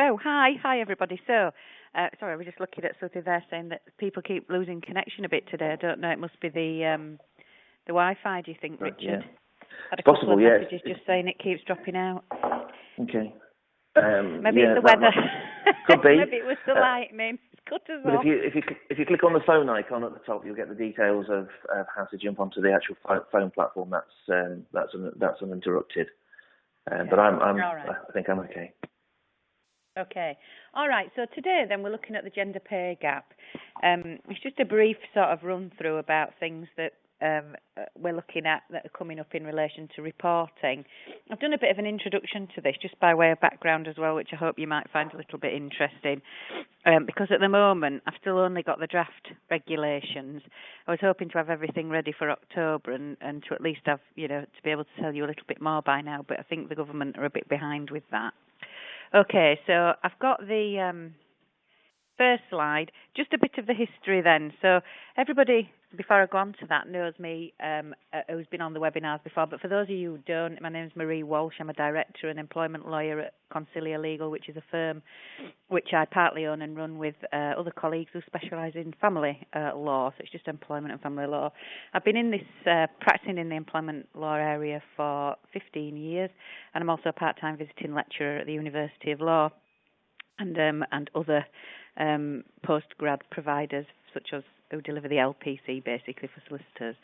Oh, hi everybody. So, sorry, I was just looking at something there saying that people keep losing connection a bit today. I don't know. It must be the Wi-Fi. Do you think, Richard? Yeah. Had a Possible, couple of yes. messages just saying it keeps dropping out. Okay. Maybe it's the weather. Could be. Maybe it was the lightning. It's cut us But off. if you click on the phone icon at the top, you'll get the details of how to jump onto the actual phone platform. That's uninterrupted. Okay. But All right. I think I'm okay. Okay. All right. So today then we're looking at the gender pay gap. It's just a brief sort of run through about things that we're looking at that are coming up in relation to reporting. I've done a bit of an introduction to this just by way of background as well, which I hope you might find a little bit interesting. Because at the moment I've still only got the draft regulations. I was hoping to have everything ready for October and to at least have, to be able to tell you a little bit more by now, but I think the government are a bit behind with that. Okay, so I've got the first slide, just a bit of the history then. So everybody, before I go on to that, knows me, who's been on the webinars before, but for those of you who don't, my name is Marie Walsh. I'm a director and employment lawyer at Consilia Legal, which is a firm which I partly own and run with other colleagues who specialise in family law, so it's just employment and family law. I've been in this, practicing in the employment law area for 15 years, and I'm also a part-time visiting lecturer at the University of Law and other post-grad providers such as who deliver the LPC basically for solicitors.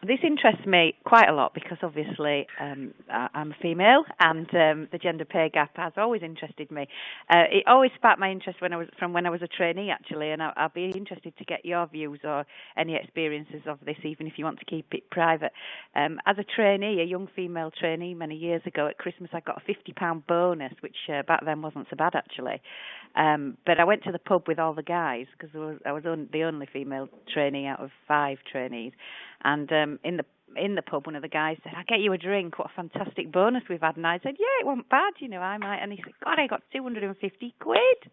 This interests me quite a lot because obviously I'm a female and the gender pay gap has always interested me. It always sparked my interest when I was a trainee actually, and I'll be interested to get your views or any experiences of this, even if you want to keep it private. As a trainee, a young female trainee many years ago at Christmas, I got a £50 bonus, which back then wasn't so bad actually. But I went to the pub with all the guys because I was the only female trainee out of 5 trainees. And in the pub, one of the guys said, "I'll get you a drink. What a fantastic bonus we've had." And I said, "Yeah, it wasn't bad, I might." And he said, "God, I got 250 quid."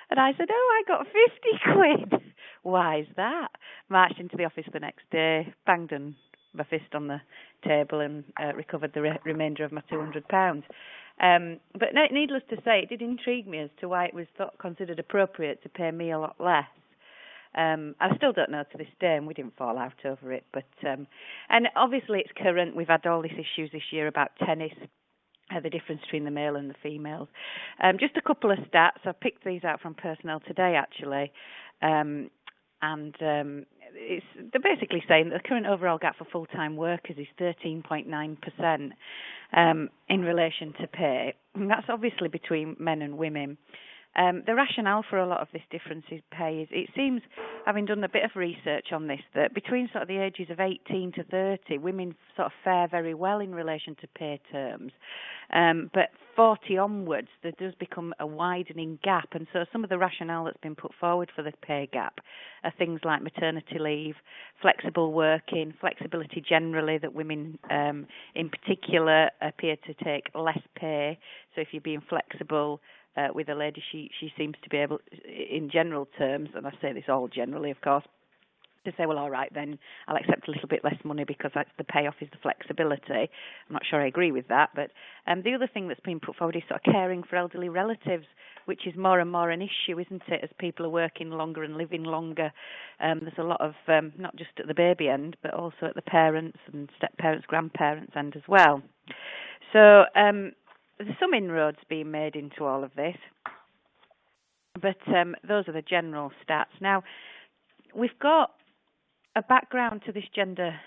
And I said, "Oh, I got 50 quid. Why is that?" Marched into the office the next day, banged my fist on the table and recovered the remainder of my £200. But needless to say, it did intrigue me as to why it was considered appropriate to pay me a lot less. I still don't know to this day, and we didn't fall out over it. But and obviously it's current. We've had all these issues this year about tennis, the difference between the male and the females. Just a couple of stats. I've picked these out from Personnel Today, actually. They're basically saying that the current overall gap for full-time workers is 13.9% in relation to pay. And that's obviously between men and women. The rationale for a lot of this difference in pay is, it seems, having done a bit of research on this, that between sort of the ages of 18 to 30, women sort of fare very well in relation to pay terms. But 40 onwards, there does become a widening gap. And so some of the rationale that's been put forward for the pay gap are things like maternity leave, flexible working, flexibility generally, that women in particular appear to take less pay. So if you're being flexible with a lady, she seems to be able, in general terms, and I say this all generally, of course, to say, well, all right, then I'll accept a little bit less money because that's the payoff is the flexibility. I'm not sure I agree with that, but the other thing that's been put forward is sort of caring for elderly relatives, which is more and more an issue, isn't it, as people are working longer and living longer. There's a lot of, not just at the baby end, but also at the parents and step-parents, grandparents end as well. So there's some inroads being made into all of this, but those are the general stats. Now, we've got a background to this gender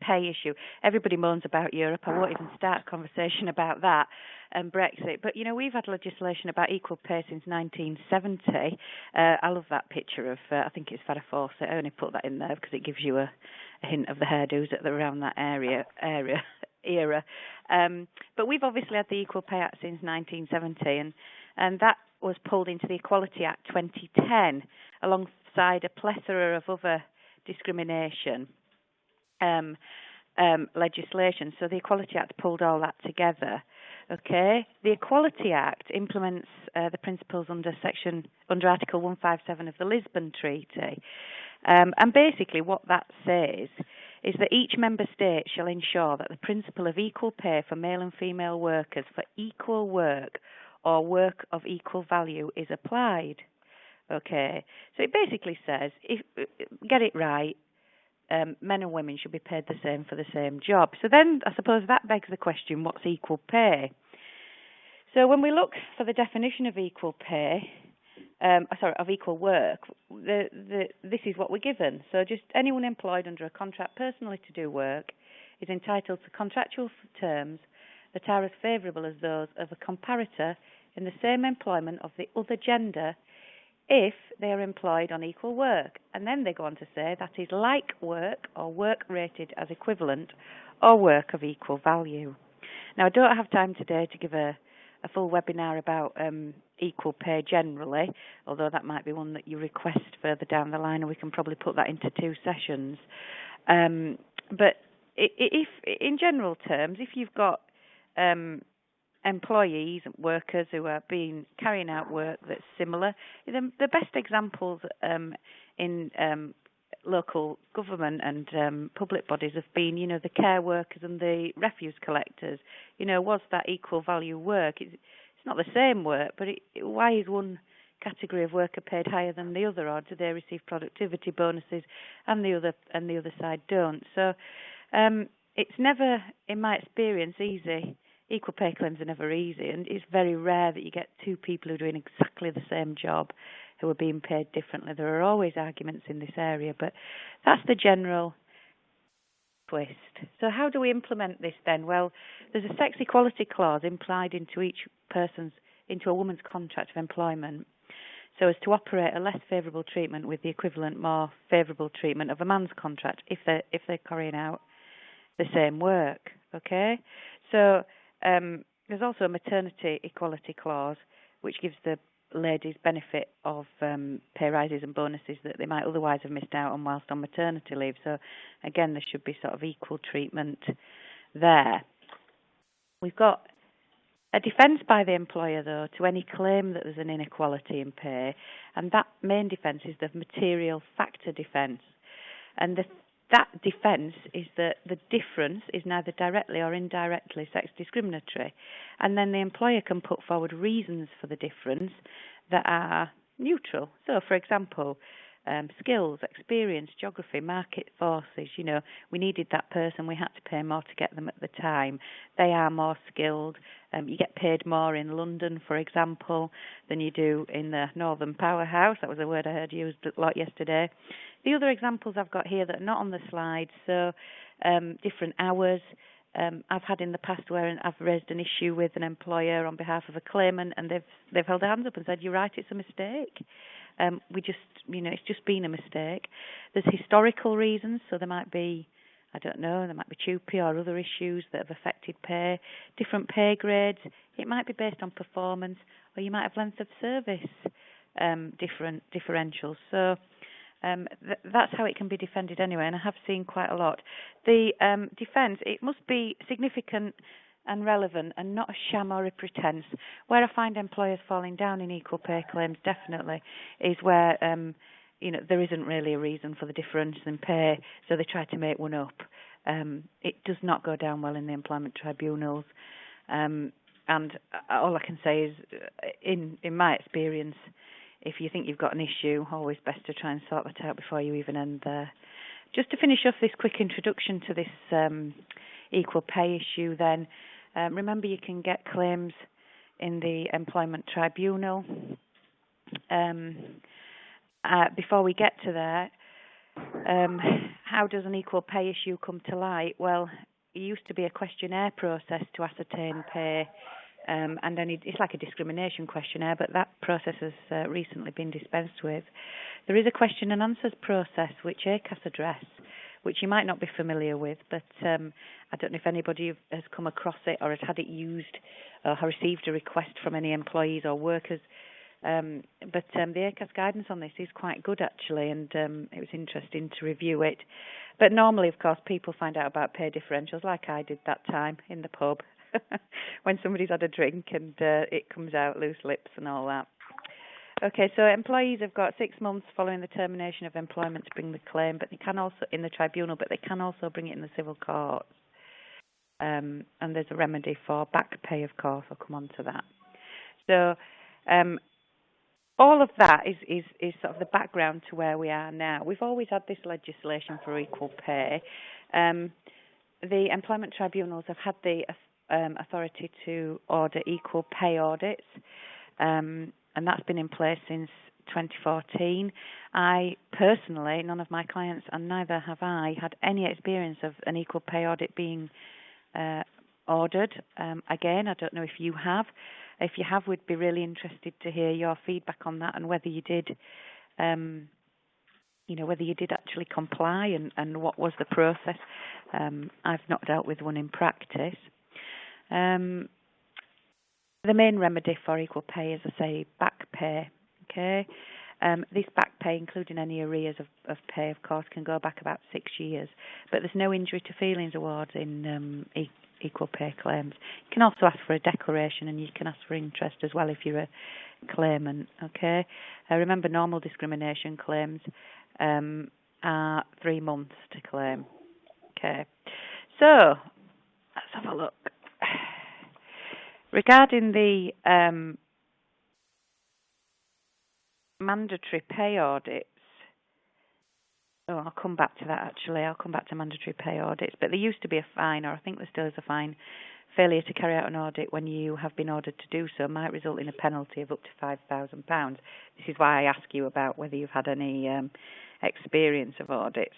pay issue. Everybody moans about Europe. I won't even start a conversation about that and Brexit. But, we've had legislation about equal pay since 1970. I love that picture of, I think it's Farrah Fawcett. I only put that in there because it gives you a hint of the hairdos around that era. But we've obviously had the Equal Pay Act since 1970, and that was pulled into the Equality Act 2010 alongside a plethora of other discrimination legislation. So the Equality Act pulled all that together. Okay, the Equality Act implements the principles under Article 157 of the Lisbon Treaty, and basically what that says is that each member state shall ensure that the principle of equal pay for male and female workers for equal work or work of equal value is applied. Okay, so it basically says, if get it right, men and women should be paid the same for the same job. So then I suppose that begs the question, what's equal pay? So when we look for the definition of equal pay, of equal work, this is what we're given. So just anyone employed under a contract personally to do work is entitled to contractual terms that are as favourable as those of a comparator in the same employment of the other gender if they are employed on equal work. And then they go on to say that is like work or work rated as equivalent or work of equal value. Now, I don't have time today to give a full webinar about equal pay generally, although that might be one that you request further down the line, and we can probably put that into 2 sessions. But if, in general terms, if you've got employees, workers who are carrying out work that's similar, the best examples in local government and public bodies have been, the care workers and the refuse collectors. Was that equal value work? It's not the same work, but why is one category of worker paid higher than the other, or do they receive productivity bonuses and the other side don't? So it's never, in my experience, easy. Equal pay claims are never easy, and it's very rare that you get 2 people who are doing exactly the same job who are being paid differently. There are always arguments in this area, but that's the general twist. So how do we implement this then? Well, there's a sex equality clause implied into a woman's contract of employment, so as to operate a less favourable treatment with the equivalent more favourable treatment of a man's contract if they're carrying out the same work. Okay, so there's also a maternity equality clause which gives the ladies benefit of pay rises and bonuses that they might otherwise have missed out on whilst on maternity leave. So again, there should be sort of equal treatment there. We've got a defence by the employer, though, to any claim that there's an inequality in pay, and that main defence is the material factor defence. And that defence is that the difference is neither directly or indirectly sex discriminatory, and then the employer can put forward reasons for the difference that are neutral. So, for example, skills, experience, geography, market forces. We needed that person, we had to pay more to get them at the time. They are more skilled. You get paid more in London, for example, than you do in the Northern Powerhouse. That was a word I heard used a lot yesterday. The other examples I've got here that are not on the slide, so different hours. I've had in the past where I've raised an issue with an employer on behalf of a claimant, and they've held their hands up and said, "You're right, it's a mistake. It's just been a mistake." There's historical reasons, so there might be, there might be TUPE or other issues that have affected pay, different pay grades. It might be based on performance, or you might have length of service, different differentials. So that's how it can be defended anyway, and I have seen quite a lot. The defence, it must be significant and relevant and not a sham or a pretence. Where I find employers falling down in equal pay claims definitely is where there isn't really a reason for the difference in pay, so they try to make one up. It does not go down well in the employment tribunals, and all I can say is, in my experience, if you think you've got an issue, always best to try and sort that out before you even end there. Just to finish off this quick introduction to this equal pay issue then, remember you can get claims in the employment tribunal. Before we get to that, how does an equal pay issue come to light? Well, it used to be a questionnaire process to ascertain pay, and then it's like a discrimination questionnaire, but that process has recently been dispensed with. There is a question and answers process which ACAS address, which you might not be familiar with, but I don't know if anybody has come across it or has had it used or received a request from any employees or workers. But the ACAS guidance on this is quite good, actually, and it was interesting to review it. But normally, of course, people find out about pay differentials like I did that time in the pub when somebody's had a drink and it comes out, loose lips and all that. Okay, so employees have got 6 months following the termination of employment to bring the claim, but they can also in the tribunal, but they can also bring it in the civil courts. And there's a remedy for back pay, of course. I'll come on to that. So all of that is sort of the background to where we are now. We've always had this legislation for equal pay. The employment tribunals have had the authority to order equal pay audits, and that's been in place since 2014. I personally, none of my clients, and neither have I, had any experience of an equal pay audit being ordered. Again, I don't know if you have. If you have, we'd be really interested to hear your feedback on that and whether you did, whether you did actually comply and what was the process. I've not dealt with one in practice. The main remedy for equal pay is, I say, back pay. Okay, this back pay, including any arrears of pay, of course, can go back about 6 years. But there's no injury to feelings awards in equal pay claims. You can also ask for a declaration, and you can ask for interest as well if you're a claimant. Okay, remember, normal discrimination claims are 3 months to claim. Okay, so let's have a look. Regarding the mandatory pay audits, I'll come back to that actually. I'll come back to mandatory pay audits. But there used to be a fine, or I think there still is a fine. Failure to carry out an audit when you have been ordered to do so might result in a penalty of up to £5,000. This is why I ask you about whether you've had any experience of audits.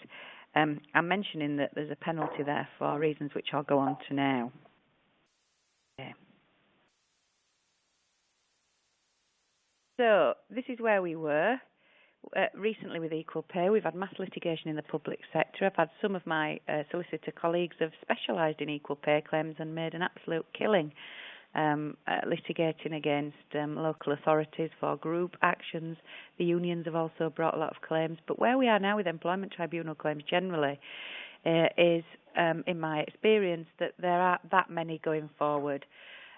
I'm mentioning that there's a penalty there for reasons which I'll go on to now. Okay. So this is where we were. Recently with equal pay, we've had mass litigation in the public sector. I've had some of my solicitor colleagues have specialised in equal pay claims and made an absolute killing litigating against local authorities for group actions. The unions have also brought a lot of claims. But where we are now with employment tribunal claims generally is, in my experience, that there are that many going forward,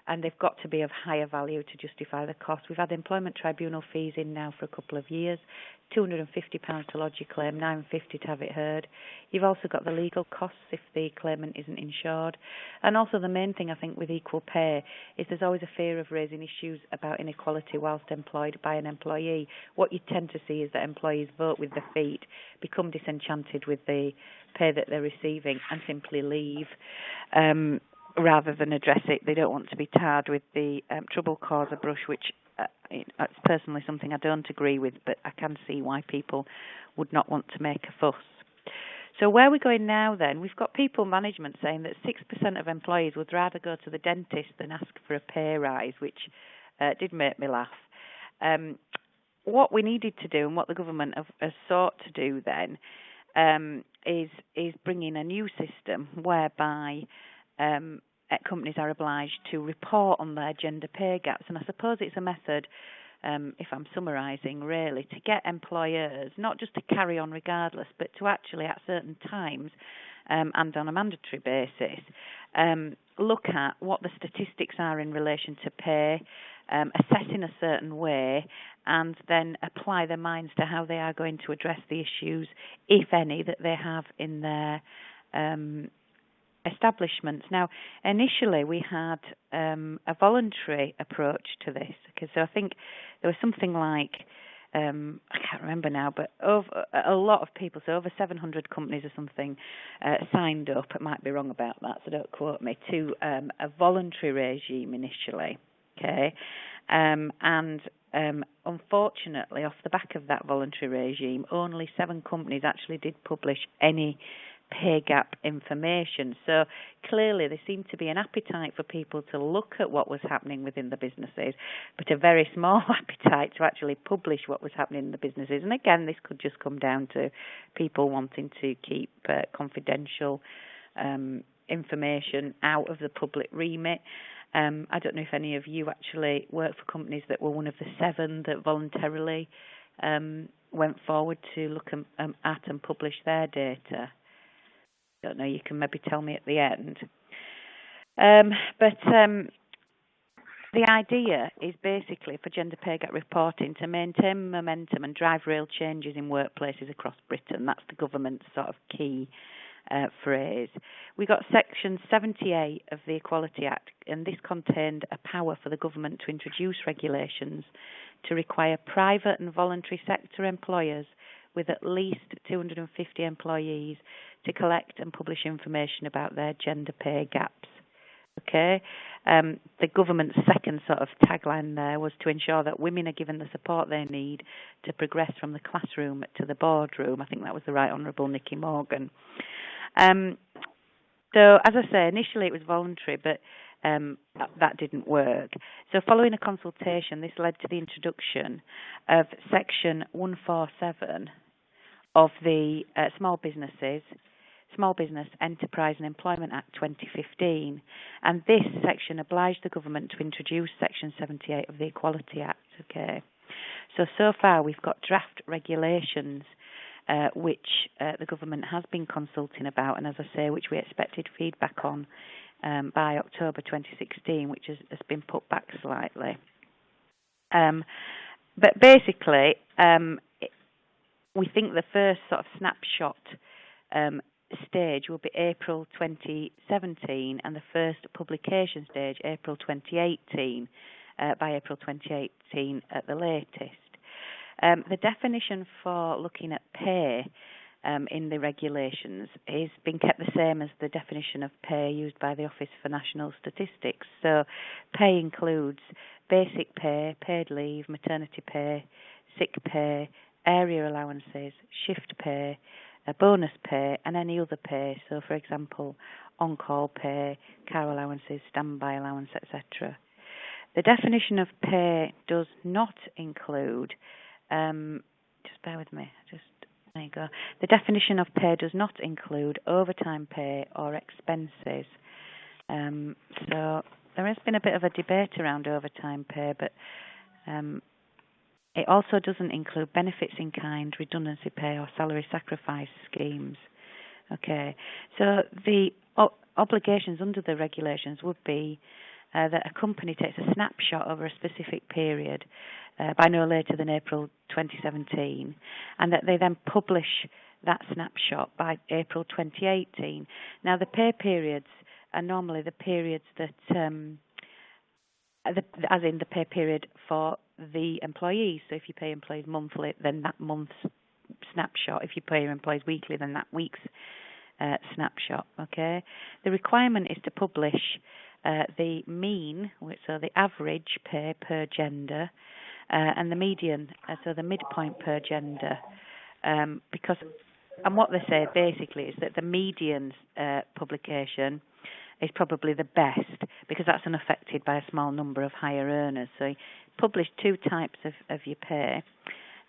and they've got to be of higher value to justify the cost. We've had employment tribunal fees in now for a couple of years, £250 to lodge your claim, £950 to have it heard. You've also got the legal costs if the claimant isn't insured. And also the main thing, I think, with equal pay is there's always a fear of raising issues about inequality whilst employed by an employee. What you tend to see is that employees vote with their feet, become disenchanted with the pay that they're receiving and simply leave. Rather than address it. They don't want to be tarred with the trouble causer brush, which it's personally something I don't agree with, but I can see why people would not want to make a fuss. So where we're going now then, we've got people management saying that 6% of employees would rather go to the dentist than ask for a pay rise, which did make me laugh. What we needed to do and what the government has sought to do then is bring in a new system whereby companies are obliged to report on their gender pay gaps, and I suppose it's a method, if I'm summarising really, to get employers not just to carry on regardless, but to actually at certain times and on a mandatory basis look at what the statistics are in relation to pay, assess in a certain way, and then apply their minds to how they are going to address the issues, if any, that they have in their establishments. Now, initially we had a voluntary approach to this, because so I think there was something like, I can't remember now, but over a lot of people, so over 700 companies or something, signed up, I might be wrong about that, so don't quote me, to a voluntary regime initially, okay? And unfortunately, off the back of that voluntary regime, only 7 companies actually did publish any pay gap information. So clearly there seemed to be an appetite for people to look at what was happening within the businesses, but a very small appetite to actually publish what was happening in the businesses. And again, this could just come down to people wanting to keep confidential information out of the public remit. I don't know if any of you actually work for companies that were one of the 7 that voluntarily went forward to look at and publish their data. Don't know, you can maybe tell me at the end. But the idea is basically for gender pay gap reporting to maintain momentum and drive real changes in workplaces across Britain. That's the government's sort of key phrase. We got Section 78 of the Equality Act, and this contained a power for the government to introduce regulations to require private and voluntary sector employers with at least 250 employees to collect and publish information about their gender pay gaps. Okay, the government's second sort of tagline there was to ensure that women are given the support they need to progress from the classroom to the boardroom. I think that was the Right Honourable Nicky Morgan. So, as I say, initially it was voluntary, but that didn't work. So, following a consultation, this led to the introduction of Section 147 of the Small Business Enterprise and Employment Act 2015, and this section obliged the government to introduce Section 78 of the Equality Act. Okay, so far we've got draft regulations which the government has been consulting about, and as I say, which we expected feedback on by October 2016, which has been put back slightly. But basically, we think the first sort of snapshot stage will be April 2017, and the first publication stage April 2018, by April 2018 at the latest. The definition for looking at pay in the regulations is been kept the same as the definition of pay used by the Office for National Statistics. So pay includes basic pay, paid leave, maternity pay, sick pay, area allowances, shift pay, bonus pay, and any other pay. So, for example, on-call pay, car allowances, standby allowance, etc. The definition of pay does not include, just bear with me, there you go. The definition of pay does not include overtime pay or expenses. So there has been a bit of a debate around overtime pay, but it also doesn't include benefits in kind, redundancy pay, or salary sacrifice schemes. Okay, so the obligations under the regulations would be that a company takes a snapshot over a specific period by no later than April 2017, and that they then publish that snapshot by April 2018. Now, the pay periods are normally the periods that as in the pay period for the employees. So if you pay employees monthly, then that month's snapshot. If you pay your employees weekly, then that week's snapshot. Okay. The requirement is to publish the mean, so the average pay per gender, and the median, so the midpoint per gender, because, and what they say basically is that the median publication is probably the best because that's unaffected by a small number of higher earners. So you publish two types of your pay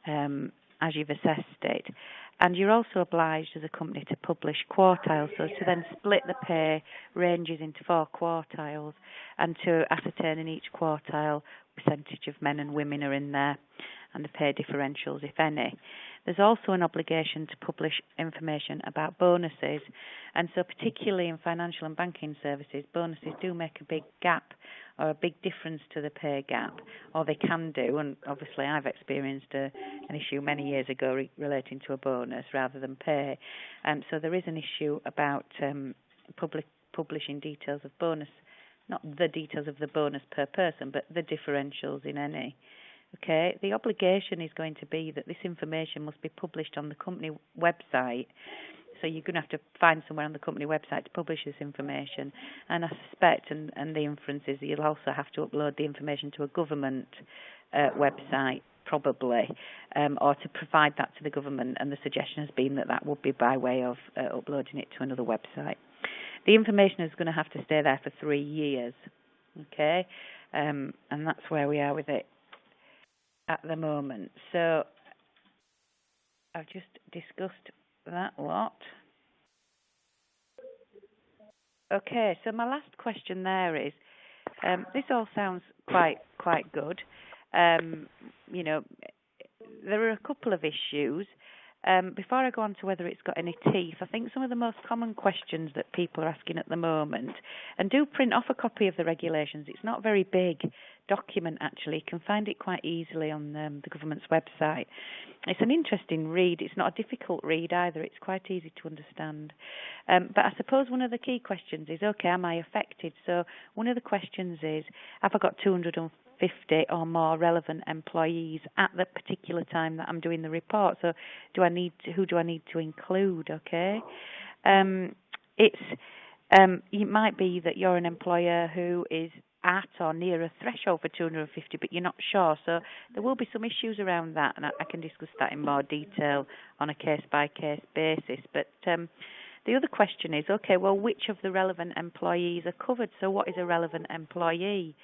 as you've assessed it. And you're also obliged as a company to publish quartiles, so to then split the pay ranges into 4 quartiles and to ascertain in each quartile percentage of men and women are in there and the pay differentials, if any. There's also an obligation to publish information about bonuses, and so particularly in financial and banking services, bonuses do make a big gap or a big difference to the pay gap, or they can do, and obviously I've experienced an issue many years ago relating to a bonus rather than pay. So there is an issue about publishing details of bonus, not the details of the bonus per person, but the differentials in any. Okay, the obligation is going to be that this information must be published on the company website. So you're going to have to find somewhere on the company website to publish this information. And I suspect, and the inference is that you'll also have to upload the information to a government website, probably, or to provide that to the government. And the suggestion has been that that would be by way of uploading it to another website. The information is going to have to stay there for 3 years. Okay, and that's where we are with it at the moment. So I've just discussed that lot. Okay, so my last question there is, this all sounds quite good. You know, there are a couple of issues. Before I go on to whether it's got any teeth, I think some of the most common questions that people are asking at the moment, and do print off a copy of the regulations. It's not very big document, actually. You can find it quite easily on the government's website. It's an interesting read. It's not a difficult read either. It's quite easy to understand. But I suppose one of the key questions is, okay, am I affected? So one of the questions is, have I got 250 or more relevant employees at the particular time that I'm doing the report? So who do I need to include, okay? It might be that you're an employer who is at or near a threshold for 250, but you're not sure. So there will be some issues around that, and I can discuss that in more detail on a case-by-case basis. But the other question is, okay, well, which of the relevant employees are covered? So what is a relevant employee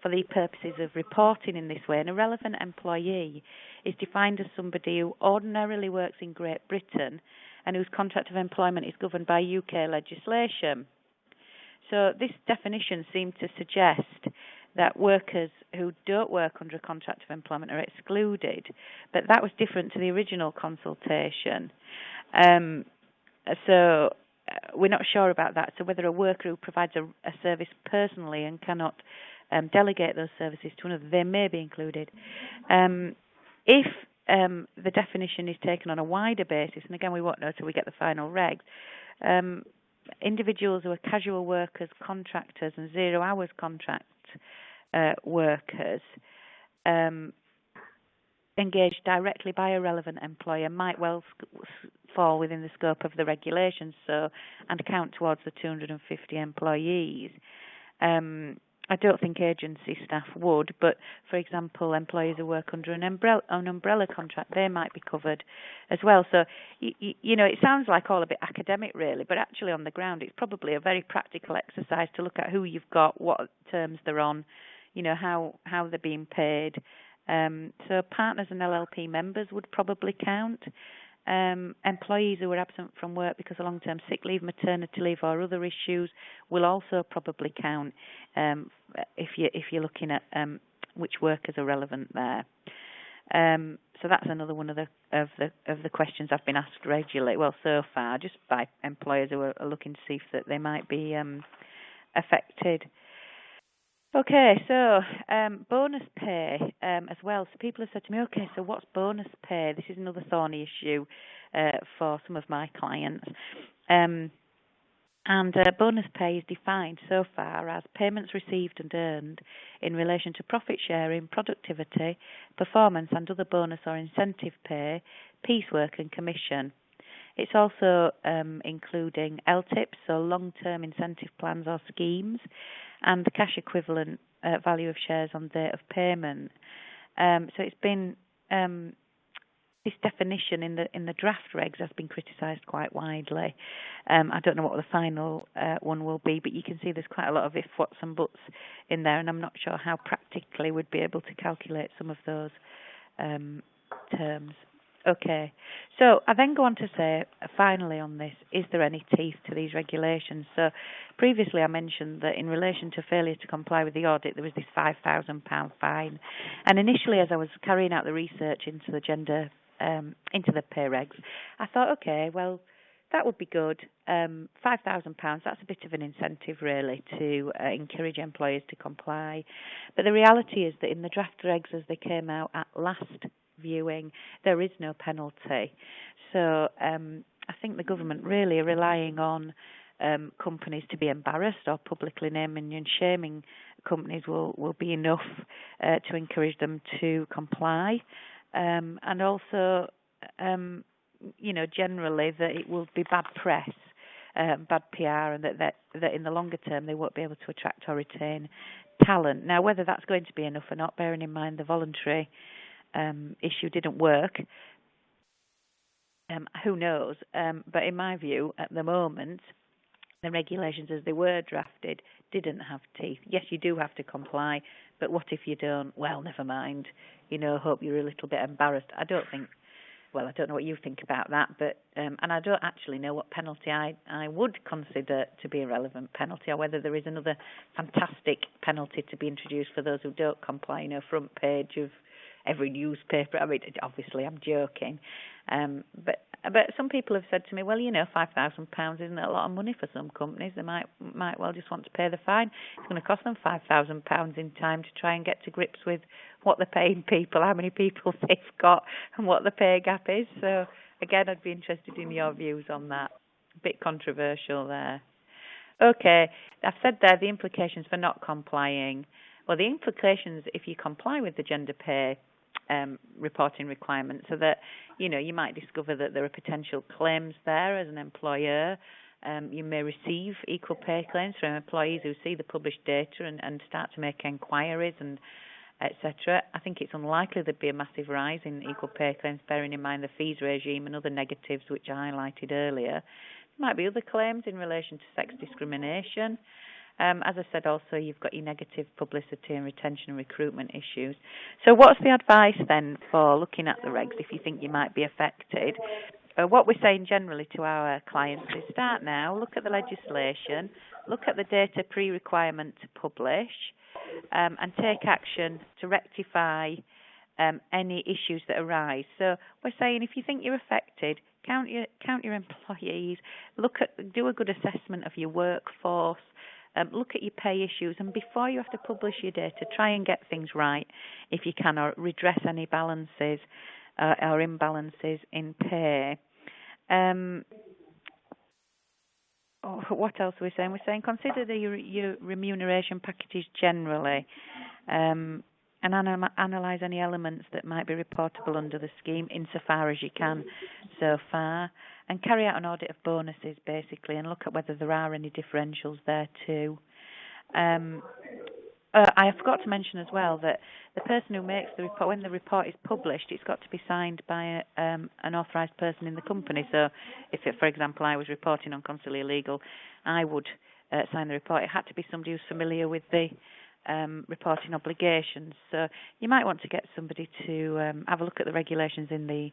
for the purposes of reporting in this way? And a relevant employee is defined as somebody who ordinarily works in Great Britain and whose contract of employment is governed by UK legislation. So this definition seemed to suggest that workers who don't work under a contract of employment are excluded, but that was different to the original consultation. So we're not sure about that. So whether a worker who provides a service personally and cannot delegate those services to another, they may be included. If the definition is taken on a wider basis, and again we won't know till we get the final regs, individuals who are casual workers, contractors and 0 hours contract workers engaged directly by a relevant employer might well fall within the scope of the regulations, and count towards the 250 employees. I don't think agency staff would, but for example, employees who work under an umbrella contract, they might be covered as well. So, you know, it sounds like all a bit academic really, but actually on the ground it's probably a very practical exercise to look at who you've got, what terms they're on, you know, how they're being paid. So partners and LLP members would probably count. Employees who are absent from work because of long-term sick leave, maternity leave or other issues will also probably count if you're looking at which workers are relevant there. So that's another one of the questions I've been asked regularly. Well, so far, just by employers who are looking to see if that they might be affected. Okay, so bonus pay as well. So people have said to me, okay, so what's bonus pay? This is another thorny issue for some of my clients. And bonus pay is defined so far as payments received and earned in relation to profit sharing, productivity, performance and other bonus or incentive pay, piecework and commission. It's also including LTIPs, so long-term incentive plans or schemes, and the cash equivalent value of shares on date of payment. So it's been this definition in the draft regs has been criticised quite widely. I don't know what the final one will be, but you can see there's quite a lot of if, whats and buts in there, and I'm not sure how practically we'd be able to calculate some of those terms. Okay, so I then go on to say, finally on this, is there any teeth to these regulations? So previously I mentioned that in relation to failure to comply with the audit, there was this £5,000 fine. And initially, as I was carrying out the research into the into the pay regs, I thought, okay, well, that would be good. £5,000, that's a bit of an incentive, really, to encourage employers to comply. But the reality is that in the draft regs as they came out at last viewing, there is no penalty. So I think the government really are relying on companies to be embarrassed, or publicly naming and shaming companies will be enough to encourage them to comply. And also, you know, generally that it will be bad press, bad PR, and that in the longer term they won't be able to attract or retain talent. Now, whether that's going to be enough or not, bearing in mind the voluntary issue didn't work, who knows? But in my view, at the moment, the regulations as they were drafted didn't have teeth. Yes, you do have to comply, but what if you don't? Well, never mind. You know, hope you're a little bit embarrassed. I don't know what you think about that, but and I don't actually know what penalty I would consider to be a relevant penalty, or whether there is another fantastic penalty to be introduced for those who don't comply. You know, front page of every newspaper. I mean, obviously, I'm joking, but But some people have said to me, well, £5,000 isn't a lot of money for some companies. They might well just want to pay the fine. It's going to cost them £5,000 in time to try and get to grips with what they're paying people, how many people they've got, and what the pay gap is. So, again, I'd be interested in your views on that. A bit controversial there. Okay, I've said there the implications for not complying. Well, the implications if you comply with the gender pay reporting requirements, so that you might discover that there are potential claims there as an employer. You may receive equal pay claims from employees who see the published data and start to make inquiries and etc. I think it's unlikely there'd be a massive rise in equal pay claims, bearing in mind the fees regime and other negatives which I highlighted earlier. There might be other claims in relation to sex discrimination. As I said, also, you've got your negative publicity and retention and recruitment issues. So what's the advice then for looking at the regs if you think you might be affected? What we're saying generally to our clients is start now, look at the legislation, look at the data pre-requirement to publish, and take action to rectify any issues that arise. So we're saying if you think you're affected, count your employees, do a good assessment of your workforce, look at your pay issues, and before you have to publish your data, try and get things right if you can, or redress any balances or imbalances in pay. What else are we saying? We're saying consider your remuneration packages generally, and analyse any elements that might be reportable under the scheme insofar as you can so far, and carry out an audit of bonuses basically and look at whether there are any differentials there too. I forgot to mention as well that the person who makes the report, when the report is published, it's got to be signed by an authorised person in the company. So if, for example, I was reporting on Consilia Legal, I would sign the report. It had to be somebody who's familiar with the reporting obligations. So you might want to get somebody to have a look at the regulations in the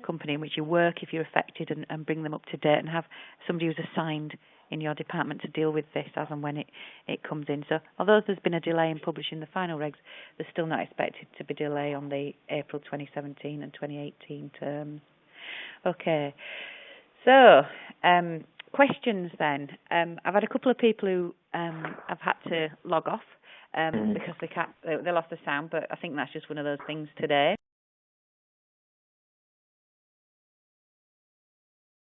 company in which you work if you're affected and bring them up to date, and have somebody who's assigned in your department to deal with this as and when it comes in. So although there's been a delay in publishing the final regs, there's still not expected to be delay on the April 2017 and 2018 terms. Okay, so questions then. I've had a couple of people who have had to log off because they lost the sound, but I think that's just one of those things today.